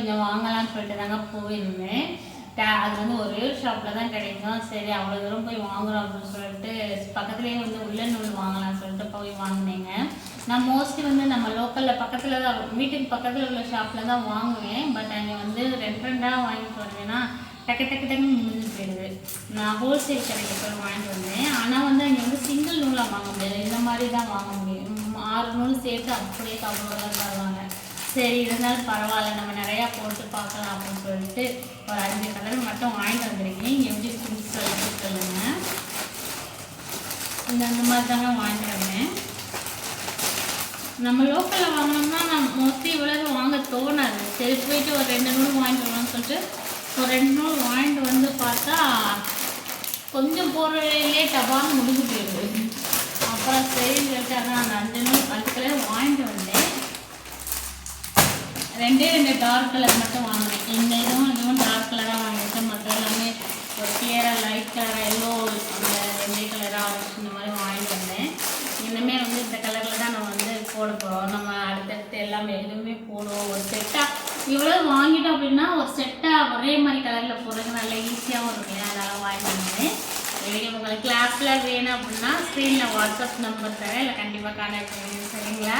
கொஞ்சம் வாங்கலாம்னு சொல்லிட்டு தாங்க போயிருந்தேன். அது வந்து ஒரே ஒரு ஷாப்பில் தான் கிடைக்கும். சரி அவ்வளோ தூரம் போய் வாங்குகிறோம் அப்படின்னு சொல்லிட்டு பக்கத்துலேயே வந்து உள்ள நூல் வாங்கலாம்னு சொல்லிட்டு போய் வாங்கினேங்க. நான் மோஸ்ட்லி வந்து நம்ம லோக்கலில் பக்கத்தில் தான் வீட்டுக்கு பக்கத்தில் உள்ள ஷாப்பில் தான் வாங்குவேன். பட் அங்கே வந்து ரெண்டாக வாங்கிட்டு வந்தேன்னா டக்கு டக்குன்னு முடிஞ்சு போயிடுது. நான் ஹோல்சேல் கடைக்கு போய் வாங்கிட்டு வந்தேன். ஆனால் வந்து அங்கே வந்து சிங்கிள் நூலாக வாங்க முடியாது, இந்த மாதிரி தான் வாங்க முடியும். 6 நூல் சேர்த்து அப்படியே கவரோட தருவாங்க. சரி இருந்தாலும் பரவாயில்ல, நம்ம நிறையா போட்டு பார்க்கலாம் அப்படின்னு சொல்லிட்டு ஒரு 5 கலர் மட்டும் வாங்கிட்டு வந்திருக்கேன். இங்கே எப்படி ஃப்ரூட்ஸ் சொல்லிட்டு சொல்லுங்கள். இந்த மாதிரி தாங்க வாங்கிட்டு வந்தேன். நம்ம லோக்கலில் வாங்கினோம்னா நான் மோஸ்ட்லி இவ்வளவு வாங்க தோணாது. சரி போயிட்டு ஒரு 2 நூல் வாங்கிட்டு வரலாம்னு சொல்லிட்டு ஒரு 2 நூல் வாங்கிட்டு வந்து பார்த்தா கொஞ்சம் போகிறதுலே டபான்னு முடிஞ்சு போயிடுது. அப்புறம் சரி சொல்லிட்டு அதான் அந்த 5 கலர் வாங்கிட்டு வந்தேன். 2 டார்க் கலர் மட்டும் வாங்கினேன். இதுவும் டார்க் கலராக வாங்கிட்டேன். மற்ற எல்லாமே ஒரு கிளியராக லைட் கலராக எல்லோ அந்த 2 கலராக இந்த மாதிரி வாங்கிட்டு வந்தேன். இனிமேல் வந்து இந்த கலரில் தான் நம்ம வந்து போட போகிறோம். நம்ம அடுத்தடுத்து எல்லாமே எதுவுமே போடுவோம். ஒரு செட்டாக இவ்வளோ வாங்கிட்டோம் அப்படின்னா ஒரு செட்டாக ஒரே மாதிரி கலரில் போடுறது நல்லா ஈஸியாகவும் இருக்குல்லையா, அதெல்லாம் வாங்கிட்டு வந்தேன். வீடியோ உங்களுக்கு கிளாஸில் வேணும் அப்படின்னா ஸ்க்ரீனில் வாட்ஸ்அப் நம்பர் தரேன், இல்லை கண்டிப்பாக கான்டாக்ட் பண்ணுங்க. சரிங்களா?